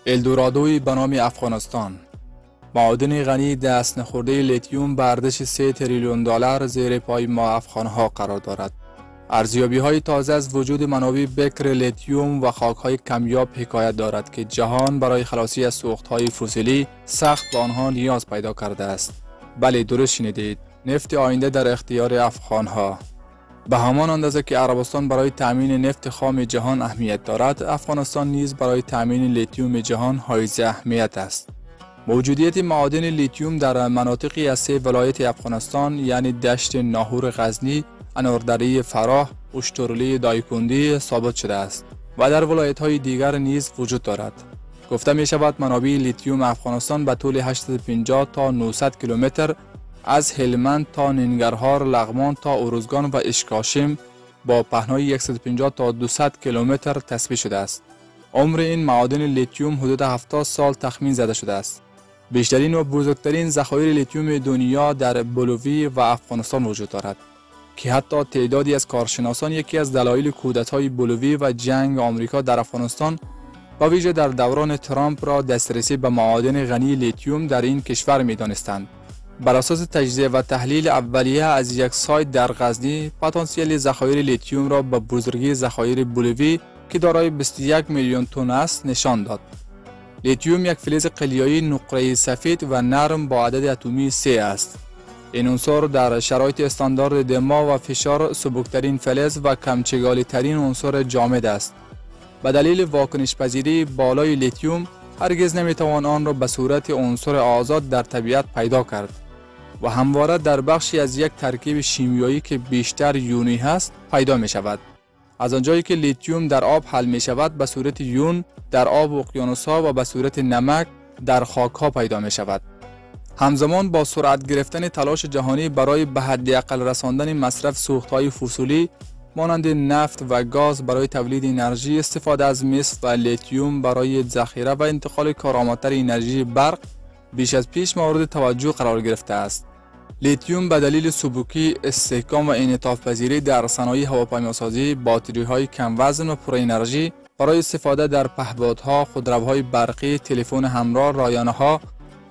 الدورادوی به نام افغانستان. معادن غنی دست نخورده لیتیوم به ارزش 3 تریلیون دلار زیر پای ما افغانها قرار دارد. ارزیابی‌های تازه از وجود منابع بکر لیتیوم و خاک‌های کمیاب حکایت دارد که جهان برای خلاصی از سوخت‌های فسیلی سخت به آنها نیاز پیدا کرده است. بله، درست شنیدید. نفت آینده در اختیار افغانها. به همان اندازه که عربستان برای تامین نفت خام جهان اهمیت دارد، افغانستان نیز برای تامین لیتیوم جهان حائز اهمیت است. موجودیت معادن لیتیوم در مناطقی از 3 ولایت افغانستان یعنی دشت ناهور غزنی، اناردره فراه، اشترلی دایکندی ثابت شده است و در ولایت‌های دیگر نیز وجود دارد. گفته می شود منابع لیتیوم افغانستان به طول 850 تا 900 کیلومتر از هلمند تا ننگرهار، لغمان تا ارزگان و اشکاشم با پهنای 150 تا 200 کیلومتر تثبیت شده است. عمر این معادن لیتیوم حدود 70 سال تخمین زده شده است. بیشترین و بزرگترین ذخایر لیتیوم دنیا در بولوی و افغانستان وجود دارد که حتی تعدادی از کارشناسان یکی از دلایل کودتای بولوی و جنگ آمریکا در افغانستان و ویژه در دوران ترامپ را دسترسی به معادن غنی لیتیوم در این کشور می‌دانستند. بر اساس تجزیه و تحلیل اولیه از یک سایت در غزنی، پتانسیل ذخایر لیتیوم را به بزرگی ذخایر بولوی که دارای 21 میلیون تن است نشان داد. لیتیوم یک فلز قلیایی نقره‌ای سفید و نرم با عدد اتمی 3 است. این عنصر در شرایط استاندارد دما و فشار سبکترین فلز و کمچگالی ترین عنصر جامد است. به دلیل واکنش پذیری بالای لیتیوم هرگز نمیتوان آن را به صورت عنصر آزاد در طبیعت پیدا کرد و همواره در بخشی از یک ترکیب شیمیایی که بیشتر یونی هست پیدا می شود. از آنجایی که لیتیوم در آب حل می شود به صورت یون در آب اقیانوس‌ها و به صورت نمک در خاک‌ها پیدا می شود. همزمان با سرعت گرفتن تلاش جهانی برای به حداقل رساندن مصرف سوخت‌های فسیلی مانند نفت و گاز برای تولید انرژی، استفاده از مس و لیتیوم برای ذخیره و انتقال کارآمدتر انرژی برق بیش از پیش مورد توجه قرار گرفته است. لیتیوم به دلیل سبکی، استحکام و انعطاف پذیری در صنایع هواپیماسازی، باتری‌های کم وزن و پر انرژی برای استفاده در پهپادها، خودروهای برقی، تلفن همراه، رایانه‌ها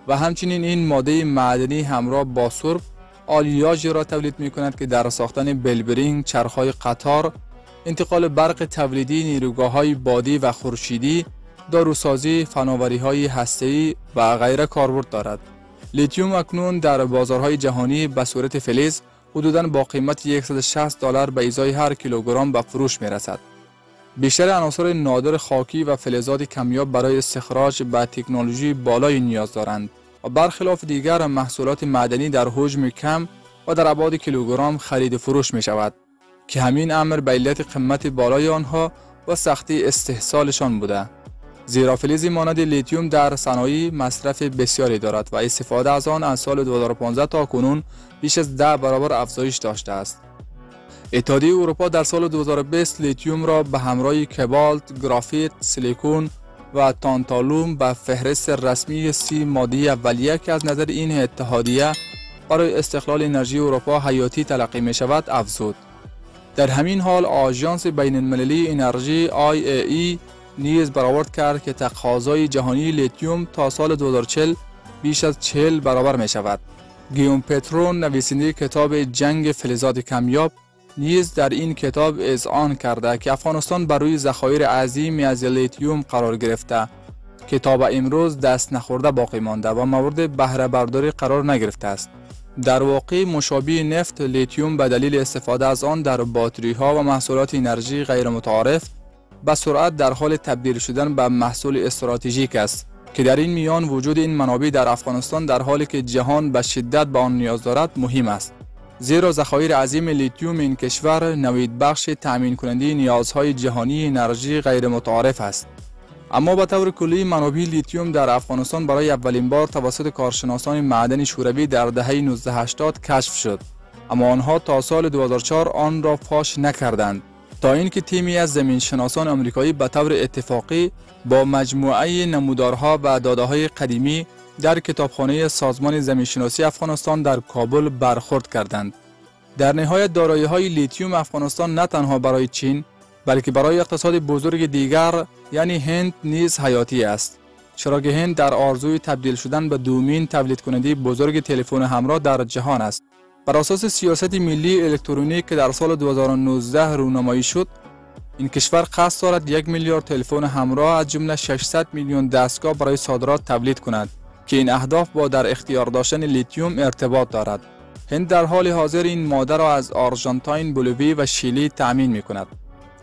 و همچنین این ماده معدنی همراه با سرب آلیاژ را تولید می‌کند که در ساختن بلبرینگ، چرخ‌های قطار، انتقال برق تولیدی، نیروگاه‌های بادی و خورشیدی، داروسازی، فناوری‌های هسته‌ای و غیره کاربرد دارد. لیتیوم اکنون در بازارهای جهانی به صورت فلز حدوداً با قیمت $160 به ازای هر کیلوگرم به فروش می‌رسد. بیشتر عناصر نادر خاکی و فلزات کمیاب برای استخراج به تکنولوژی بالای نیاز دارند و برخلاف دیگر محصولات معدنی در حجم کم و در ابعاد کیلوگرم خرید و فروش می شود که همین امر به علت قیمت بالای آنها و سختی استحصالشان بوده. زیرا فلزی مانند لیتیوم در صنایع مصرف بسیاری دارد و استفاده از آن از سال 2015 تا کنون بیش از 10 برابر افزایش داشته است. اتحادیه اروپا در سال 2020 لیتیوم را به همراه کبالت، گرافیت، سیلیکون و تانتالوم به فهرست رسمی 30 ماده اولیه که از نظر این اتحادیه برای استقلال انرژی اروپا حیاتی تلقی می شود افزود. در همین حال آژانس بین المللی انرژی IAEA نیز برآورد کرد که تقاضای جهانی لیتیوم تا سال 2040 بیش از 40 برابر می شود. گیوم پترون نویسنده کتاب جنگ فلزات کمیاب نیز در این کتاب اذعان کرده که افغانستان بر روی ذخایر عظیمی از لیتیوم قرار گرفته که تا به امروز دست نخورده باقی مانده و مورد بهره برداری قرار نگرفته است. در واقع مشابه نفت، لیتیوم به دلیل استفاده از آن در باتری ها و محصولات انرژی غیر متعارف به سرعت در حال تبدیل شدن به محصول استراتژیک است که در این میان وجود این منابع در افغانستان در حالی که جهان به شدت به آن نیاز دارد مهم است. زیرا ذخایر عظیم لیتیوم این کشور نوید بخش تأمین کننده نیازهای جهانی انرژی غیر متعارف است. اما به طور کلی منابع لیتیوم در افغانستان برای اولین بار توسط کارشناسان معدن شوروی در دهه 1980 کشف شد، اما آنها تا سال 2004 آن را فاش نکردند تا اینکه تیمی از زمینشناسان آمریکایی به طور اتفاقی با مجموعه نمودارها و داده‌های قدیمی در کتابخانه سازمان زمینشناسی افغانستان در کابل برخورد کردند. در نهایت دارایی‌های لیتیوم افغانستان نه تنها برای چین بلکه برای اقتصاد بزرگ دیگر یعنی هند نیز حیاتی است. چرا که هند در آرزوی تبدیل شدن به دومین تولید کننده بزرگ تلفن همراه در جهان است. بر اساس سیاست ملی الکترونیک که در سال 2019 رونمایی شد، این کشور قصد دارد 1 میلیارد تلفن همراه از جمله 600 میلیون دستگاه برای صادرات تولید کند که این اهداف با در اختیار داشتن لیتیوم ارتباط دارد. هند در حال حاضر این ماده را از آرژانتین، بولیوی و شیلی تأمین می‌کند.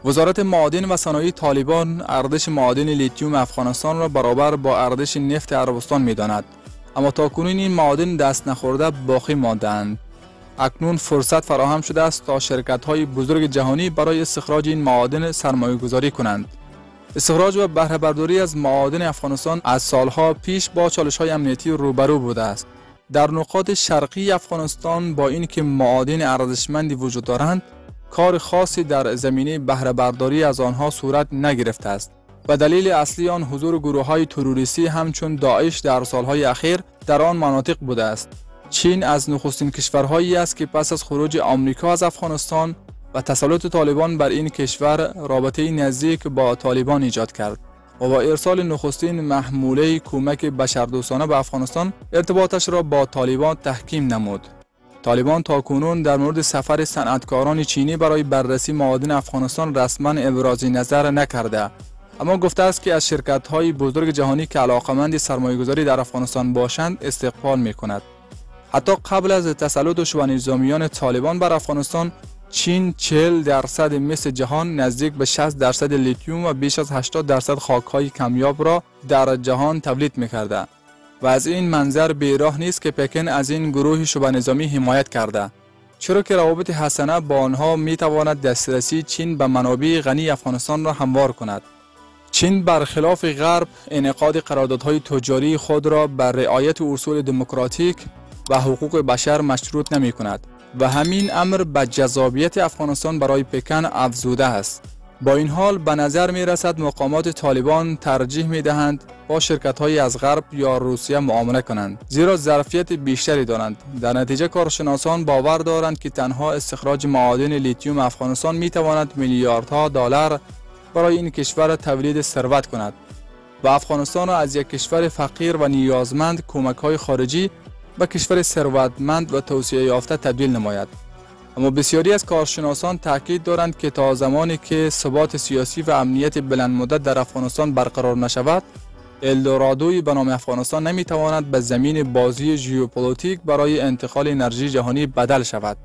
وزارت معادن و صنایع طالبان ارزش معادن لیتیوم افغانستان را برابر با ارزش نفت عربستان می‌داند، اما تاکنون این معادن دست نخورده باقی مانده‌اند. اکنون فرصت فراهم شده است تا شرکت‌های بزرگ جهانی برای استخراج این معادن سرمایه‌گذاری کنند. استخراج و بهره برداری از معادن افغانستان از سالها پیش با چالش‌های امنیتی روبرو بوده است. در نقاط شرقی افغانستان با اینکه معادن ارزشمندی وجود دارند، کار خاصی در زمینه بهره برداری از آنها صورت نگرفته است و دلیل اصلی آن حضور گروه‌های تروریستی همچون داعش در سالهای اخیر در آن مناطق بوده است. چین از نخستین کشورهایی است که پس از خروج آمریکا از افغانستان و تسلط طالبان بر این کشور رابطه نزدیک با طالبان ایجاد کرد و با ارسال نخستین محموله کمک بشردوستانه به افغانستان ارتباطش را با طالبان تحکیم نمود. طالبان تاکنون در مورد سفر صنعتکاران چینی برای بررسی معادن افغانستان رسما ابراز نظر نکرده، اما گفته است که از شرکت‌های بزرگ جهانی که علاقه‌مند سرمایه‌گذاری در افغانستان باشند استقبال می‌کند. حتی قبل از تسلط شورای نظامیان طالبان بر افغانستان، چین 40% مس جهان، نزدیک به 60% لیتیوم و بیش از 80% خاک‌های کمیاب را در جهان تولید می‌کرده و از این منظر بیراه نیست که پکن از این گروه شورای نظامی حمایت کرده، چرا که روابط حسنه با آنها می‌تواند دسترسی چین به منابع غنی افغانستان را هموار کند. چین برخلاف غرب انعقاد قراردادهای تجاری خود را بر رعایت اصول دموکراتیک و حقوق بشر مشروط نمی کند و همین امر به جذابیت افغانستان برای پکن افزوده است. با این حال به نظر می رسد مقامات طالبان ترجیح می دهند با شرکت‌های از غرب یا روسیه معامله کنند، زیرا ظرفیت بیشتری دارند. در نتیجه کارشناسان باور دارند که تنها استخراج معادن لیتیوم افغانستان می تواند میلیاردها دلار برای این کشور تولید ثروت کند و افغانستان را از یک کشور فقیر و نیازمند کمک‌های خارجی به کشور ثروتمند و توسعه یافته تبدیل نماید. اما بسیاری از کارشناسان تاکید دارند که تا زمانی که ثبات سیاسی و امنیت بلند مدت در افغانستان برقرار نشود، الدورادوی به نام افغانستان نمیتواند به زمین بازی ژئوپلیتیک برای انتقال انرژی جهانی بدل شود.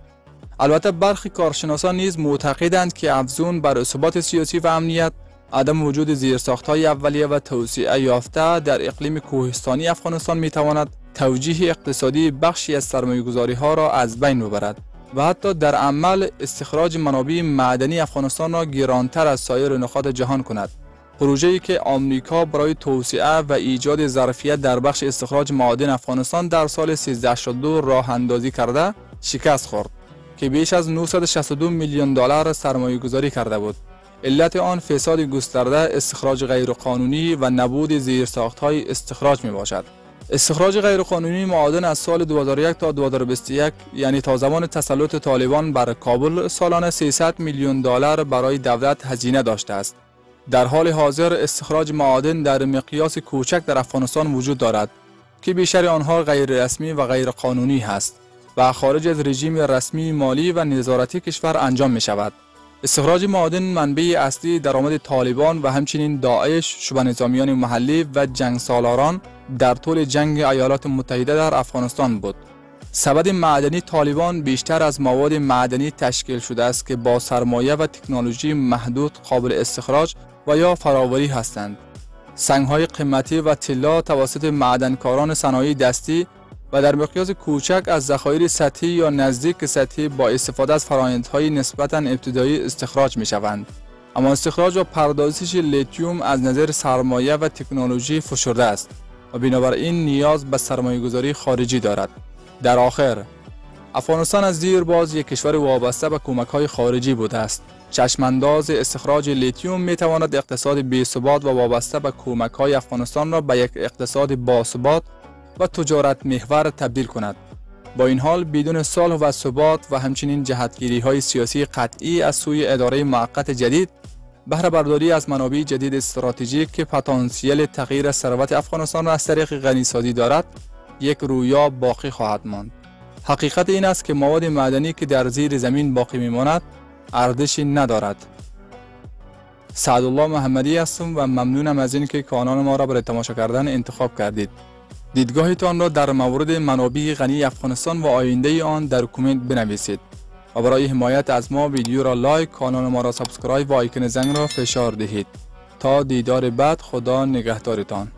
البته برخی کارشناسان نیز معتقدند که افزون بر ثبات سیاسی و امنیت، عدم وجود زیرساخت‌های اولیه و توسعه یافته در اقلیم کوهستانی افغانستان میتواند توجیه اقتصادی بخشی از سرمایه‌گذاری‌ها را از بین ببرد و حتی در عمل استخراج منابع معدنی افغانستان را گرانتر از سایر نقاط جهان کند. پروژه‌ای که آمریکا برای توسعه و ایجاد ظرفیت در بخش استخراج معادن افغانستان در سال 1382 راه اندازی کرده، شکست خورد که بیش از 962 میلیون دلار سرمایه‌گذاری کرده بود. علت آن فساد گسترده، استخراج غیرقانونی و نبود زیرساخت‌های استخراج میباشد. استخراج غیرقانونی معادن از سال 2001 تا 2021، یعنی تا زمان تسلط طالبان بر کابل، سالانه 300 میلیون دلار برای دولت هزینه داشته است. در حال حاضر استخراج معادن در مقیاس کوچک در افغانستان وجود دارد که بیشتر آنها غیر رسمی و غیر قانونی است و خارج از رژیم رسمی مالی و نظارتی کشور انجام می شود. استخراج معادن منبع اصلی درآمد طالبان و همچنین داعش، شورای نظامیان محلی و جنگسالاران در طول جنگ ایالات متحده در افغانستان بود. سبد معدنی طالبان بیشتر از مواد معدنی تشکیل شده است که با سرمایه و تکنولوژی محدود قابل استخراج و یا فراوری هستند. سنگ‌های قیمتی و طلا توسط معدنکاران صنایع دستی و در مقیاس کوچک از ذخایر سطحی یا نزدیک سطحی با استفاده از فرآیندهای نسبتاً ابتدایی استخراج می‌شوند. اما استخراج و پردازش لیتیوم از نظر سرمایه و تکنولوژی فشرده است و بنابراین نیاز به سرمایه‌گذاری خارجی دارد. در آخر، افغانستان از دیرباز یک کشور وابسته به کمک‌های خارجی بوده است. چشمانداز استخراج لیتیوم می‌تواند اقتصاد بی‌ثبات و وابسته به کمک‌های افغانستان را به یک اقتصاد باثبات و تجارت محور تبدیل کند. با این حال بدون صلح و ثبات و همچنین جهتگیری‌های سیاسی قطعی از سوی اداره موقت جدید، بهره برداری از منابع جدید استراتژیک که پتانسیل تغییر ثروت افغانستان را از طریق غنیسازی دارد، یک رویا باقی خواهد ماند. حقیقت این است که مواد معدنی که در زیر زمین باقی میماند ارزشی ندارد. سعدالله محمدی هستم و ممنونم از اینکه کانال ما را برای تماشا کردن انتخاب کردید. دیدگاهتان را در مورد منابع غنی افغانستان و آینده آن در کامنت بنویسید و برای حمایت از ما ویدیو را لایک، کانال ما را سابسکرایب و آیکن زنگ را فشار دهید. تا دیدار بعد، خدا نگهدارتان.